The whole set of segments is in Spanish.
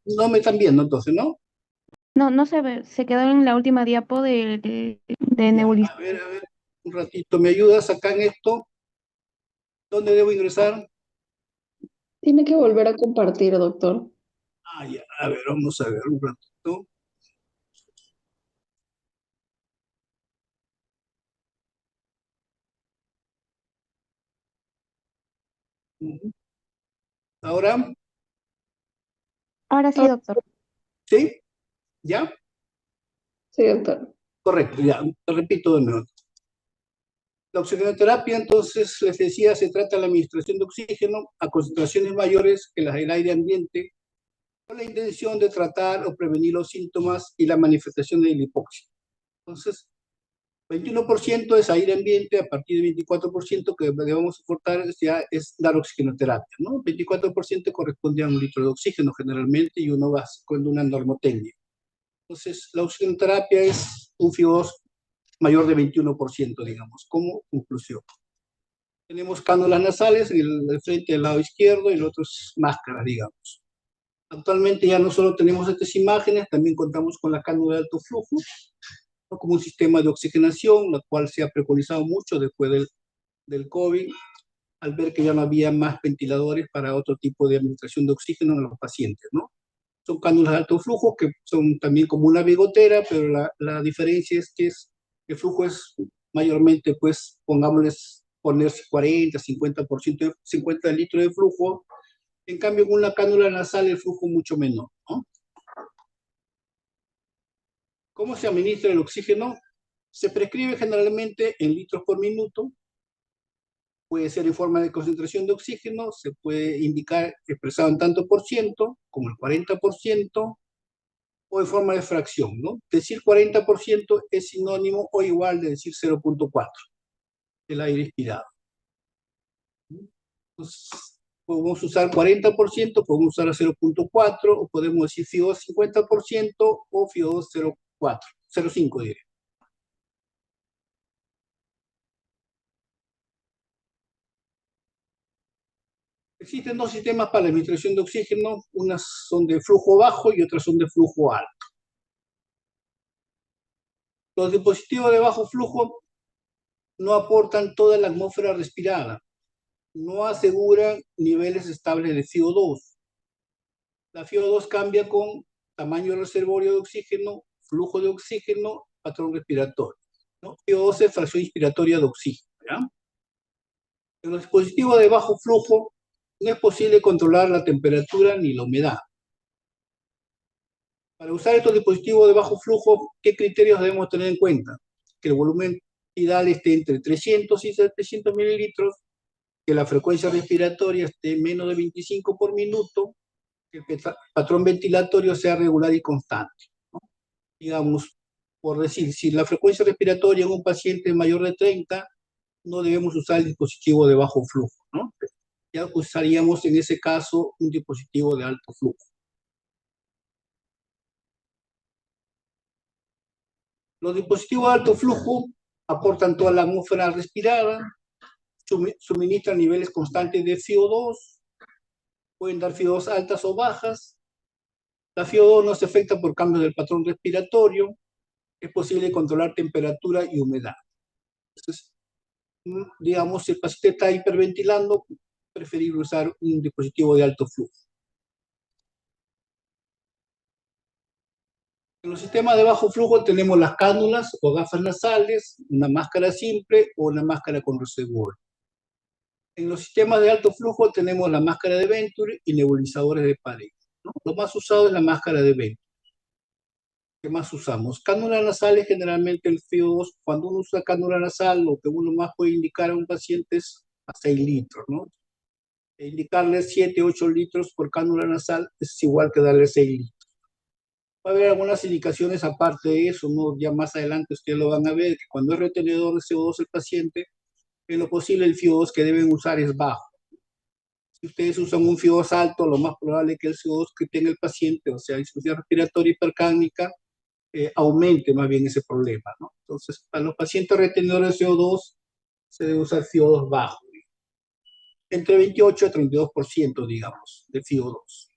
No me están viendo entonces, ¿no? No, no se ve, se quedó en la última diapo de Ya, nebulización. a ver, un ratito, ¿me ayudas acá en esto? ¿Dónde debo ingresar? Tiene que volver a compartir, doctor. Ah, ya, a ver, vamos a ver un ratito. Ujú. Ahora, Ahora sí, doctor. ¿sí? ¿Ya? Sí, doctor. Correcto, ya, te repito de nuevo. La oxigenoterapia, entonces, les decía, se trata de la administración de oxígeno a concentraciones mayores que las del aire ambiente, con la intención de tratar o prevenir los síntomas y la manifestación de la hipoxia. Entonces, 21% es aire ambiente, a partir de 24% que debemos soportar ya es dar oxigenoterapia, ¿no? 24% corresponde a 1 litro de oxígeno generalmente y uno va con una normotecnia. Entonces, la oxigenoterapia es un FIO2 mayor de 21%, digamos, como conclusión. Tenemos cánulas nasales en el frente del lado izquierdo y el otro es máscara, digamos. Actualmente ya no solo tenemos estas imágenes, también contamos con la cánula de alto flujo, ¿no? Como un sistema de oxigenación, la cual se ha preconizado mucho después del COVID, al ver que ya no había más ventiladores para otro tipo de administración de oxígeno en los pacientes, ¿no? Son cánulas de alto flujo que son también como una bigotera, pero la diferencia es que el flujo es mayormente, pues, pongámosles, ponerse 40, 50%, 50 litros de flujo. En cambio, con una cánula nasal el flujo es mucho menor, ¿no? ¿Cómo se administra el oxígeno? Se prescribe generalmente en litros por minuto. Puede ser en forma de concentración de oxígeno, se puede indicar expresado en tanto por ciento, como el 40%, o en forma de fracción, ¿no? Decir 40% es sinónimo o igual de decir 0,4 del aire expirado. Entonces, podemos usar 40%, podemos usar a 0,4, o podemos decir FIO2 50% o FIO2 0,4, 0,5 diré. Existen dos sistemas para la administración de oxígeno, unas son de flujo bajo y otras son de flujo alto. Los dispositivos de bajo flujo no aportan toda la atmósfera respirada, no aseguran niveles estables de FIO2. La FIO2 cambia con tamaño del reservorio de oxígeno, flujo de oxígeno, patrón respiratorio, ¿no? FIO2 es fracción inspiratoria de oxígeno, ¿ya? En los dispositivos de bajo flujo no es posible controlar la temperatura ni la humedad. Para usar estos dispositivos de bajo flujo, ¿qué criterios debemos tener en cuenta? Que el volumen ideal esté entre 300 y 700 mililitros, que la frecuencia respiratoria esté menos de 25 por minuto, que el patrón ventilatorio sea regular y constante, ¿no? Digamos, por decir, si la frecuencia respiratoria en un paciente es mayor de 30, no debemos usar el dispositivo de bajo flujo, ¿no? Ya usaríamos en ese caso un dispositivo de alto flujo. Los dispositivos de alto flujo aportan toda la atmósfera respirada, suministran niveles constantes de FIO2, pueden dar FIO2 altas o bajas. La FIO2 no se afecta por cambios del patrón respiratorio, es posible controlar temperatura y humedad. Entonces, digamos, si el paciente está hiperventilando, preferible usar un dispositivo de alto flujo. En los sistemas de bajo flujo tenemos las cánulas o gafas nasales, una máscara simple o una máscara con reservorio. En los sistemas de alto flujo tenemos la máscara de Venturi y nebulizadores de pared, ¿no? Lo más usado es la máscara de Venturi. ¿Qué más usamos? Cánulas nasales, generalmente el FIO2, cuando uno usa cánula nasal, lo que uno más puede indicar a un paciente es a 6 litros, ¿no? Indicarle 7, 8 litros por cánula nasal es igual que darle 6 litros. Va a haber algunas indicaciones aparte de eso, ¿no? Ya más adelante ustedes lo van a ver, que cuando es retenedor de CO2 el paciente, en lo posible el FIO2 que deben usar es bajo. Si ustedes usan un FIO2 alto, lo más probable es que el CO2 que tenga el paciente, o sea, insuficiencia respiratoria hipercánica, aumente más bien ese problema, ¿no? Entonces, para los pacientes retenedores de CO2 se debe usar FIO2 bajo, entre 28 a 32%, digamos, de FIO2.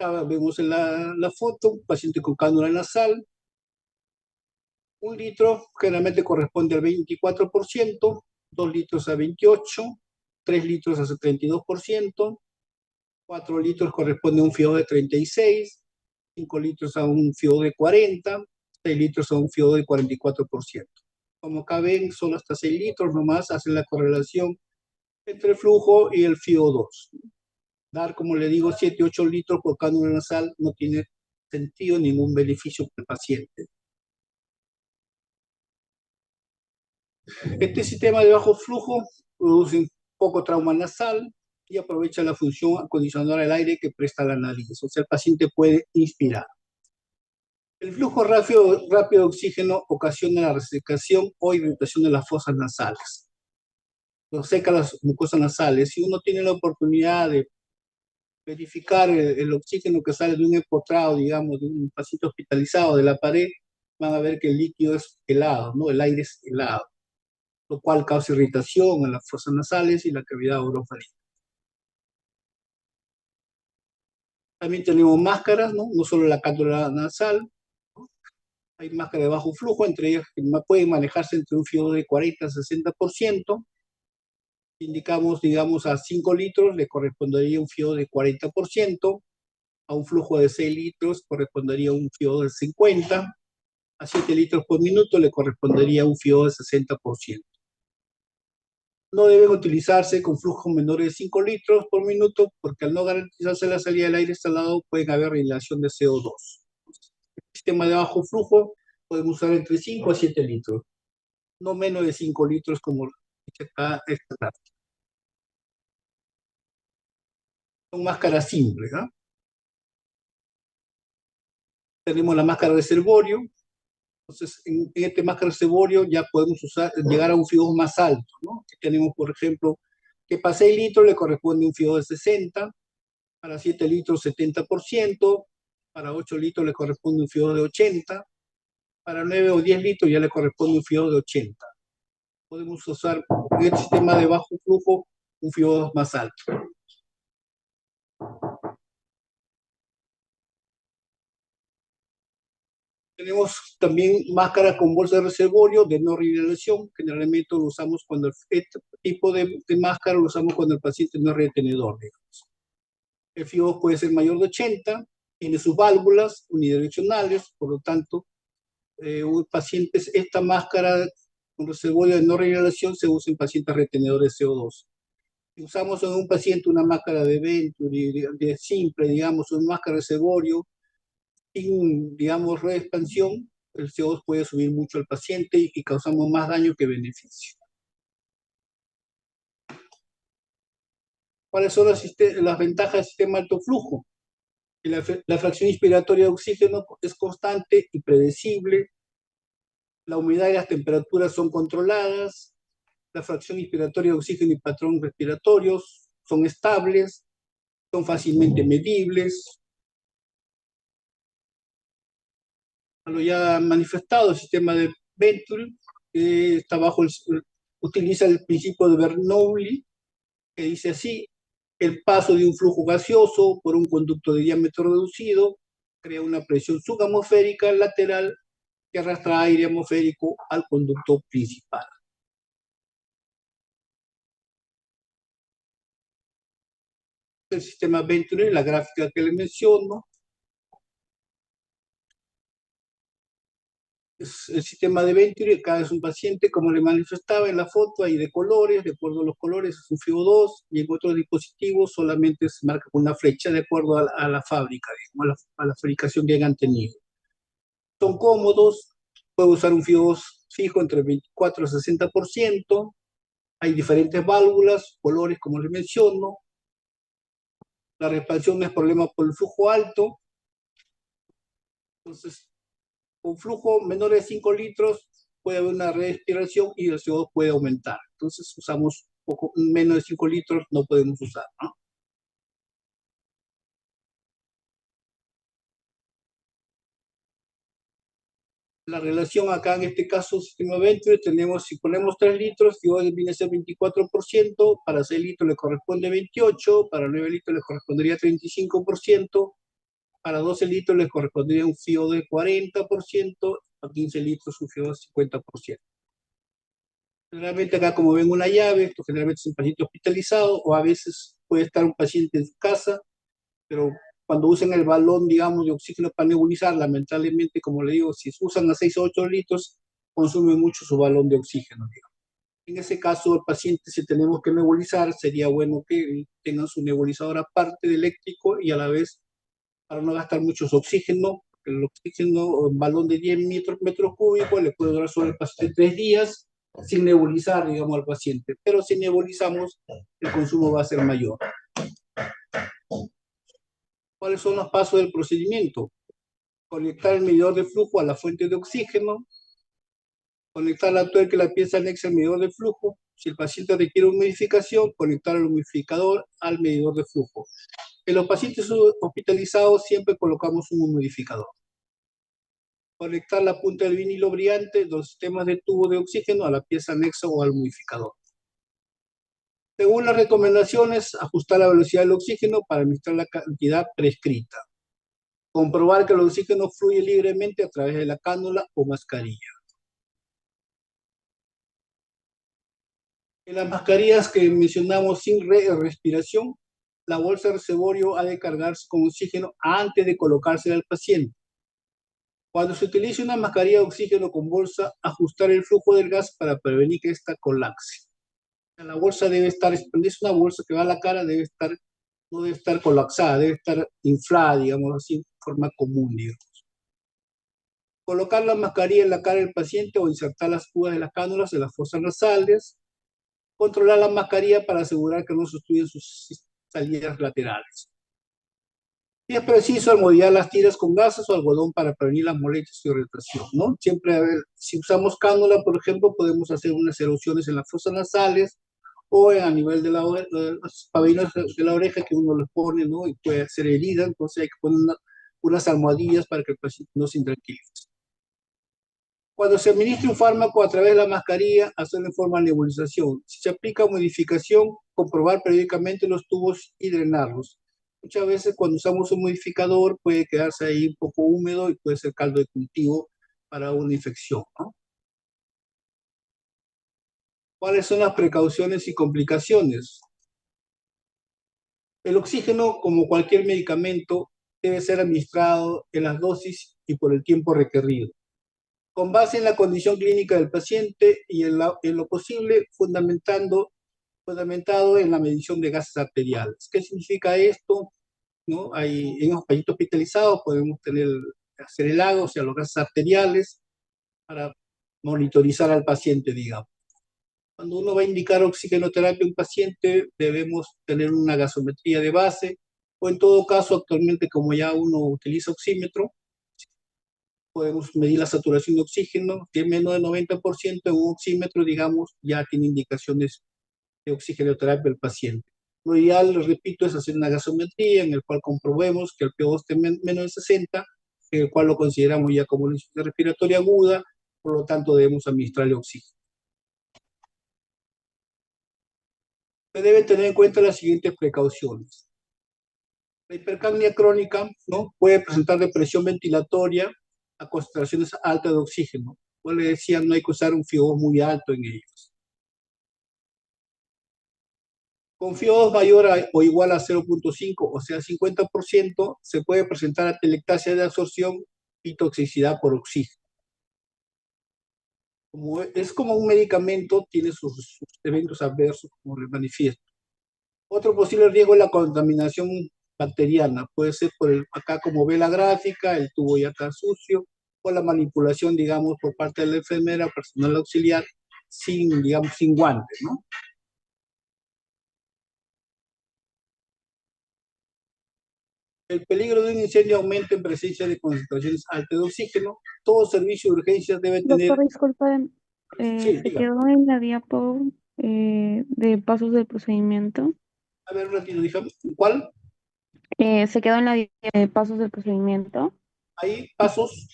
Acá vemos en la foto, un paciente con cánula nasal. 1 litro generalmente corresponde al 24%, 2 litros a 28%, 3 litros a 32%, 4 litros corresponde a un FIO de 36%, 5 litros a un FIO de 40%, 6 litros a un FIO de 44%. Como acá ven, solo hasta 6 litros nomás hacen la correlación entre el flujo y el FIO2. Dar, como le digo, 7, 8 litros por cánula nasal no tiene sentido, ningún beneficio para el paciente. Este sistema de bajo flujo produce un poco trauma nasal y aprovecha la función acondicionadora del aire que presta la nariz. O sea, el paciente puede inspirar. El flujo rápido de oxígeno ocasiona la resecación o irritación de las fosas nasales. Lo seca las mucosas nasales. Si uno tiene la oportunidad de verificar el oxígeno que sale de un empotrado, digamos, de un paciente hospitalizado de la pared, van a ver que el líquido es helado, ¿no? El aire es helado, lo cual causa irritación en las fosas nasales y la cavidad orofaringea. También tenemos máscaras, ¿no? No solo la cánula nasal, ¿no? Hay máscaras de bajo flujo, entre ellas que pueden manejarse entre un FIO de 40 a 60%. Indicamos, digamos, a 5 litros le correspondería un FIO de 40%, a un flujo de 6 litros correspondería un FIO de 50%, a 7 litros por minuto le correspondería un FIO de 60%. No deben utilizarse con flujos menores de 5 litros por minuto porque al no garantizarse la salida del aire instalado pueden haber inhalación de CO2. El sistema de bajo flujo podemos usar entre 5 a 7 litros, no menos de 5 litros como dice acá esta gráfica. Son máscaras simples, ¿no? Tenemos la máscara de reservorio. Entonces, en este máscara de reservorio ya podemos llegar a un FIO más alto, ¿no? Tenemos, por ejemplo, que para 6 litros le corresponde un FIO de 60, para 7 litros 70%, para 8 litros le corresponde un FIO de 80, para 9 o 10 litros ya le corresponde un FIO de 80. Podemos usar en este sistema de bajo flujo un FIO más alto. Tenemos también máscaras con bolsa de reservorio de no reinhalación. Generalmente lo usamos cuando este tipo de máscara lo usamos cuando el paciente no es retenedor, digamos. El FIO puede ser mayor de 80, tiene sus válvulas unidireccionales, por lo tanto, pacientes, esta máscara con reservorio de no reinhalación se usa en pacientes retenedores de CO2. Si usamos en un paciente una máscara de Venturi, de simple, digamos, una máscara de reservorio, sin, digamos, reexpansión, el CO2 puede subir mucho al paciente y causamos más daño que beneficio. ¿Cuáles son las ventajas del sistema alto flujo? La fracción inspiratoria de oxígeno es constante y predecible, la humedad y las temperaturas son controladas, la fracción inspiratoria de oxígeno y patrón respiratorios son estables, son fácilmente medibles. Lo ya manifestado, el sistema de Venturi está utiliza el principio de Bernoulli, que dice así: el paso de un flujo gaseoso por un conducto de diámetro reducido crea una presión subatmosférica lateral que arrastra aire atmosférico al conducto principal. El sistema Venturi, la gráfica que les menciono, es el sistema de Venturi. Acá es un paciente, como le manifestaba en la foto, hay de colores, de acuerdo a los colores es un FIO2, y en otros dispositivos solamente se marca con una flecha de acuerdo a la fábrica, digamos, a la fabricación que hayan tenido. Son cómodos, puede usar un FIO2 fijo entre 24 a 60%, hay diferentes válvulas, colores como les menciono, la expansión no es problema por el flujo alto. Entonces, con flujo menor de 5 litros puede haber una respiración y el CO2 puede aumentar. Entonces usamos poco menos de 5 litros, no podemos usar, ¿no? La relación acá en este caso, sistema Venturi, tenemos, si ponemos 3 litros, CO2 viene a ser 24%, para 6 litros le corresponde 28%, para 9 litros le correspondería 35%, para 12 litros les correspondería un FIO de 40%, a 15 litros un FIO de 50%. Generalmente acá, como ven una llave, esto generalmente es un paciente hospitalizado, o a veces puede estar un paciente en su casa, pero cuando usan el balón, digamos, de oxígeno para nebulizar, lamentablemente, como le digo, si usan a 6 o 8 litros, consume mucho su balón de oxígeno, digamos. En ese caso, el paciente, si tenemos que nebulizar, sería bueno que tengan su nebulizador aparte de eléctrico y a la vez, para no gastar mucho oxígeno, porque el oxígeno, un balón de 10 metros cúbicos, le puede durar sobre el paciente 3 días sin nebulizar, digamos, al paciente. Pero si nebulizamos, el consumo va a ser mayor. ¿Cuáles son los pasos del procedimiento? Conectar el medidor de flujo a la fuente de oxígeno, conectar la tuerca y la pieza anexa al medidor de flujo. Si el paciente requiere humidificación, conectar el humidificador al medidor de flujo. En los pacientes hospitalizados siempre colocamos un humidificador. Conectar la punta del vinilo brillante de los sistemas de tubo de oxígeno a la pieza anexa o al humidificador. Según las recomendaciones, ajustar la velocidad del oxígeno para administrar la cantidad prescrita. Comprobar que el oxígeno fluye libremente a través de la cánula o mascarilla. En las mascarillas que mencionamos sin respiración, la bolsa de reservorio ha de cargarse con oxígeno antes de colocársela al paciente. Cuando se utilice una mascarilla de oxígeno con bolsa, ajustar el flujo del gas para prevenir que ésta colapse. La bolsa debe estar, cuando es una bolsa que va a la cara, no debe estar colapsada, debe estar inflada, digamos así, en forma común, digamos. Colocar la mascarilla en la cara del paciente o insertar las púas de las cánulas en las fosas nasales. Controlar la mascarilla para asegurar que no se obstruyen sus salidas laterales. Y es preciso almohadillar las tiras con gasas o algodón para prevenir las molestias y irritación, ¿no? Siempre, a ver, si usamos cánula, por ejemplo, podemos hacer unas erosiones en las fosas nasales o a nivel de los pabellones de la oreja que uno les pone, ¿no? Y puede hacer herida, entonces hay que poner unas almohadillas para que el paciente no se intranquilice. Cuando se administra un fármaco a través de la mascarilla, hacerlo en forma de nebulización. Si se aplica modificación, comprobar periódicamente los tubos y drenarlos. Muchas veces cuando usamos un modificador puede quedarse ahí un poco húmedo y puede ser caldo de cultivo para una infección, ¿no? ¿Cuáles son las precauciones y complicaciones? El oxígeno, como cualquier medicamento, debe ser administrado en las dosis y por el tiempo requerido, con base en la condición clínica del paciente y en lo posible fundamentado en la medición de gases arteriales. ¿Qué significa esto? ¿No? En los pacientes hospitalizados podemos hacer el AGO, o sea, los gases arteriales, para monitorizar al paciente, digamos. Cuando uno va a indicar oxigenoterapia a un paciente, debemos tener una gasometría de base, o en todo caso, actualmente, como ya uno utiliza oxímetro, podemos medir la saturación de oxígeno, que es menos del 90%, en un oxímetro, digamos, ya tiene indicaciones de oxigenoterapia del paciente. Lo ideal, lo repito, es hacer una gasometría en el cual comprobemos que el PO2 esté menos de 60, en el cual lo consideramos ya como una insuficiencia respiratoria aguda, por lo tanto debemos administrarle oxígeno. Se deben tener en cuenta las siguientes precauciones. La hipercapnia crónica, ¿no?, puede presentar depresión ventilatoria a concentraciones altas de oxígeno. Como les decía, no hay que usar un FIO2 muy alto en ellos. Con FIO2 mayor o igual a 0.5, o sea, 50%, se puede presentar atelectasia de absorción y toxicidad por oxígeno. Es como un medicamento, tiene sus eventos adversos, como les manifiesto. Otro posible riesgo es la contaminación bacteriana. Puede ser acá como ve la gráfica, el tubo ya está sucio, o la manipulación, digamos, por parte de la enfermera, personal auxiliar, digamos, sin guantes, ¿no? El peligro de un incendio aumenta en presencia de concentraciones altas de oxígeno. Todo servicio de urgencias debe tener... Doctor, disculpen, Sí, se diga. quedó en la diapo de pasos del procedimiento. A ver, un ratito, dígame. ¿Cuál? Se quedó en la diapo de pasos del procedimiento. Ahí, pasos.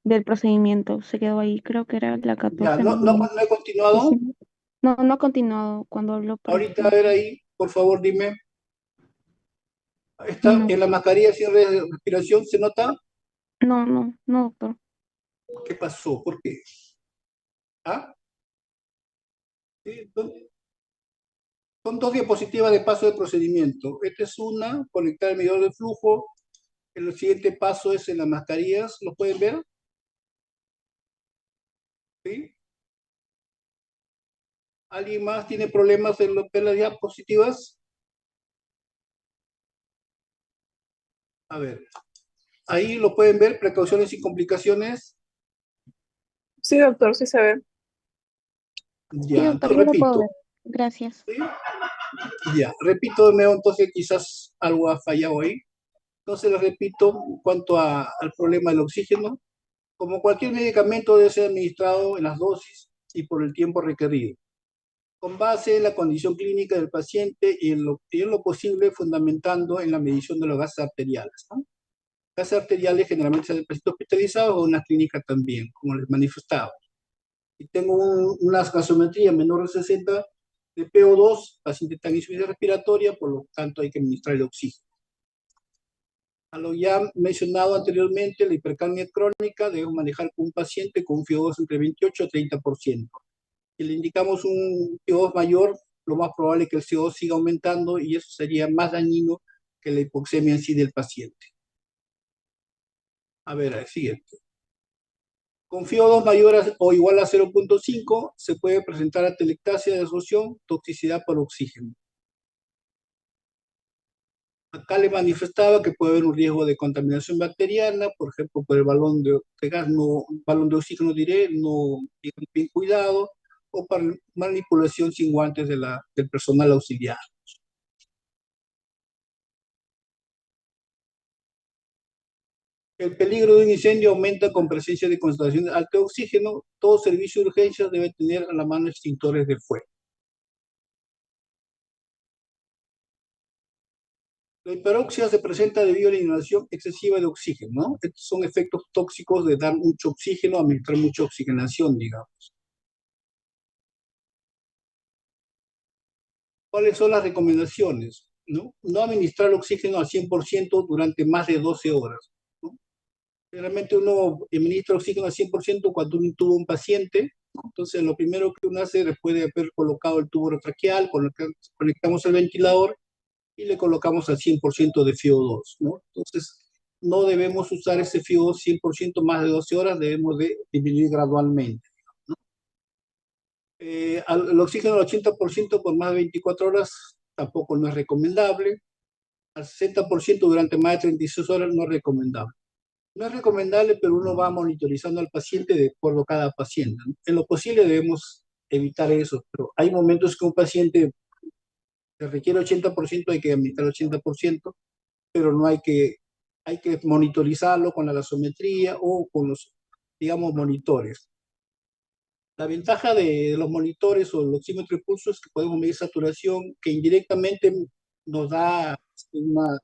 Del procedimiento, se quedó ahí, creo que era la Ya, 14. no he continuado. No, no ha continuado cuando habló, por Ahorita, a ejemplo. ver ahí, por favor, dime. Está No, en la mascarilla sin respiración, ¿se nota? no, doctor. ¿Qué pasó? ¿Por qué? ¿Ah? Sí, son dos diapositivas de paso de procedimiento. Esta es una, conectar el medidor de flujo. El siguiente paso es en las mascarillas, ¿lo pueden ver? ¿Sí? ¿Alguien más tiene problemas en ver las diapositivas? A ver, ahí lo pueden ver, precauciones y complicaciones. Sí, doctor, sí se ve. Sí, Ya, doctor, entonces yo lo puedo repito. ver. Gracias. ¿Sí? Ya, repito de nuevo, entonces quizás algo ha fallado ahí. Entonces les repito, en cuanto al problema del oxígeno, como cualquier medicamento debe ser administrado en las dosis y por el tiempo requerido, con base en la condición clínica del paciente y en lo posible fundamentando en la medición de los gases arteriales, ¿no? Gases arteriales generalmente se hacen pacientes hospitalizados o en una clínica también, como les manifestaba. Si tengo una gasometría menor de 60 de PO2, paciente está en insuficiencia respiratoria, por lo tanto hay que administrar el oxígeno. A lo ya mencionado anteriormente, la hipercapnia crónica debemos manejar con un paciente con un FIO2 entre 28 y 30%. Si le indicamos un FIO2 mayor, lo más probable es que el CO2 siga aumentando y eso sería más dañino que la hipoxemia en sí del paciente. A ver, el siguiente. Con FIO2 mayor o igual a 0.5 se puede presentar atelectasia de absorción, toxicidad por oxígeno. Acá le manifestaba que puede haber un riesgo de contaminación bacteriana, por ejemplo, por el balón de gas, no, balón de oxígeno diré, no bien cuidado, o para manipulación sin guantes del personal auxiliar. El peligro de un incendio aumenta con presencia de concentración alta de oxígeno. Todo servicio de urgencias debe tener a la mano extintores de fuego. La hiperoxia se presenta debido a la inhalación excesiva de oxígeno, ¿no? Estos son efectos tóxicos de dar mucho oxígeno, administrar mucha oxigenación, digamos. ¿Cuáles son las recomendaciones? ¿No? No administrar oxígeno al 100% durante más de 12 horas, ¿no? Generalmente uno administra oxígeno al 100% cuando uno intuba a un paciente, ¿no? Entonces lo primero que uno hace después de haber colocado el tubo traqueal, conectamos el ventilador y le colocamos al 100% de FIO2, ¿no? Entonces no debemos usar ese FIO2 100% más de 12 horas, debemos de disminuir gradualmente, ¿no? El oxígeno al 80% por más de 24 horas tampoco no es recomendable. Al 60% durante más de 36 horas no es recomendable. No es recomendable, pero uno va monitorizando al paciente de acuerdo a cada paciente, ¿no? En lo posible debemos evitar eso, pero hay momentos que un paciente que requiere 80% hay que administrar el 80%, pero no hay que monitorizarlo con la gasometría o con los, digamos, monitores. La ventaja de los monitores o el oxímetro de pulso es que podemos medir saturación, que indirectamente nos da una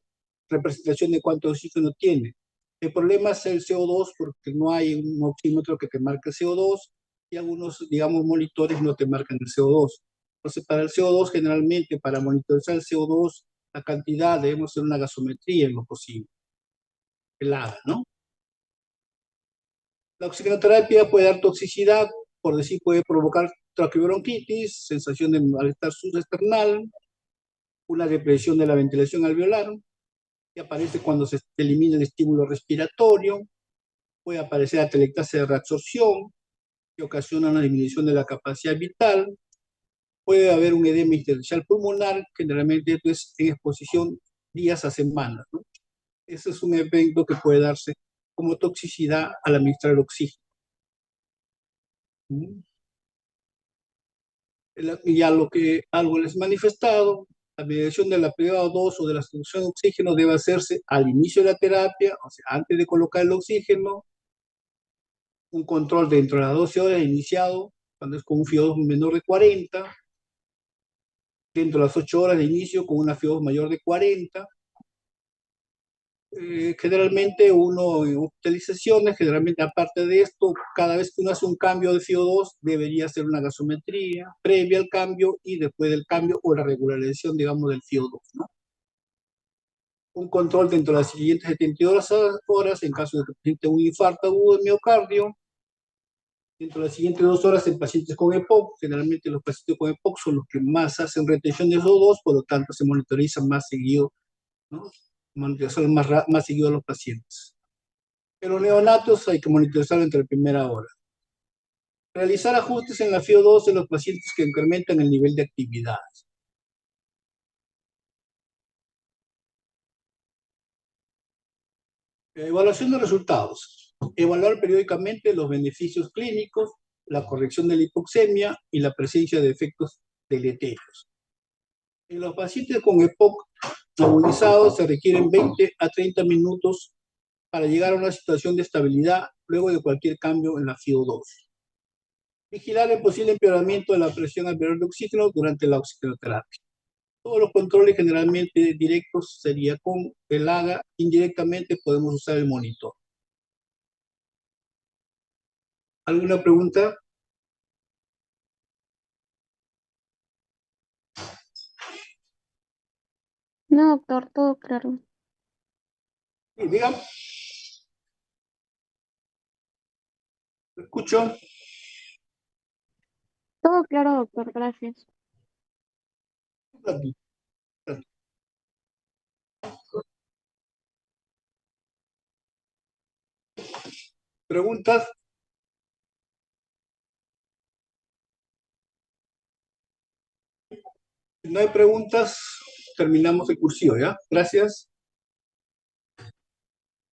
representación de cuánto oxígeno tiene. El problema es el CO2 porque no hay un oxímetro que te marque el CO2 y algunos, digamos, monitores no te marcan el CO2. Entonces, para el CO2, generalmente, para monitorizar el CO2, la cantidad, debemos hacer una gasometría en lo posible, helada, ¿no? La oxigenoterapia puede dar toxicidad, por decir, puede provocar traqueobronquitis, sensación de malestar subesternal, una depresión de la ventilación alveolar, que aparece cuando se elimina el estímulo respiratorio, puede aparecer atelectasia de reabsorción, que ocasiona una disminución de la capacidad vital, puede haber un edema intersticial pulmonar, generalmente esto es en exposición días a semanas, ¿no? Ese es un evento que puede darse como toxicidad al administrar el oxígeno. Y a lo que algo les he manifestado, la medición de la PaO2 o de la solución de oxígeno debe hacerse al inicio de la terapia, o sea, antes de colocar el oxígeno, un control dentro de las 12 horas iniciado, cuando es con un FIO2 menor de 40, dentro de las 8 horas de inicio con una FIO2 mayor de 40. Generalmente uno en hospitalizaciones, generalmente aparte de esto, cada vez que uno hace un cambio de FIO2, debería hacer una gasometría previa al cambio y después del cambio o la regularización, digamos, del FIO2, ¿no? un control dentro de las siguientes 72 horas en caso de que presente un infarto agudo de miocardio. Dentro de las siguientes 2 horas en pacientes con EPOC, generalmente los pacientes con EPOC son los que más hacen retención de SO2, por lo tanto se monitorizan más seguido, ¿no? Monitorizar más seguido a los pacientes. Pero neonatos hay que monitorizar entre la primera hora. Realizar ajustes en la FiO2 de los pacientes que incrementan el nivel de actividad. Evaluación de resultados. Evaluar periódicamente los beneficios clínicos, la corrección de la hipoxemia y la presencia de efectos deleterios. En los pacientes con EPOC agudizados se requieren 20 a 30 minutos para llegar a una situación de estabilidad luego de cualquier cambio en la FiO2. Vigilar el posible empeoramiento de la presión alveolar de oxígeno durante la oxigenoterapia. Todos los controles generalmente directos sería con el AGA, indirectamente podemos usar el monitor. ¿Alguna pregunta? No, doctor, todo claro. Sí, diga. Escucho. Todo claro, doctor, gracias. ¿Preguntas? Si no hay preguntas, terminamos el cursillo, ¿ya? Gracias.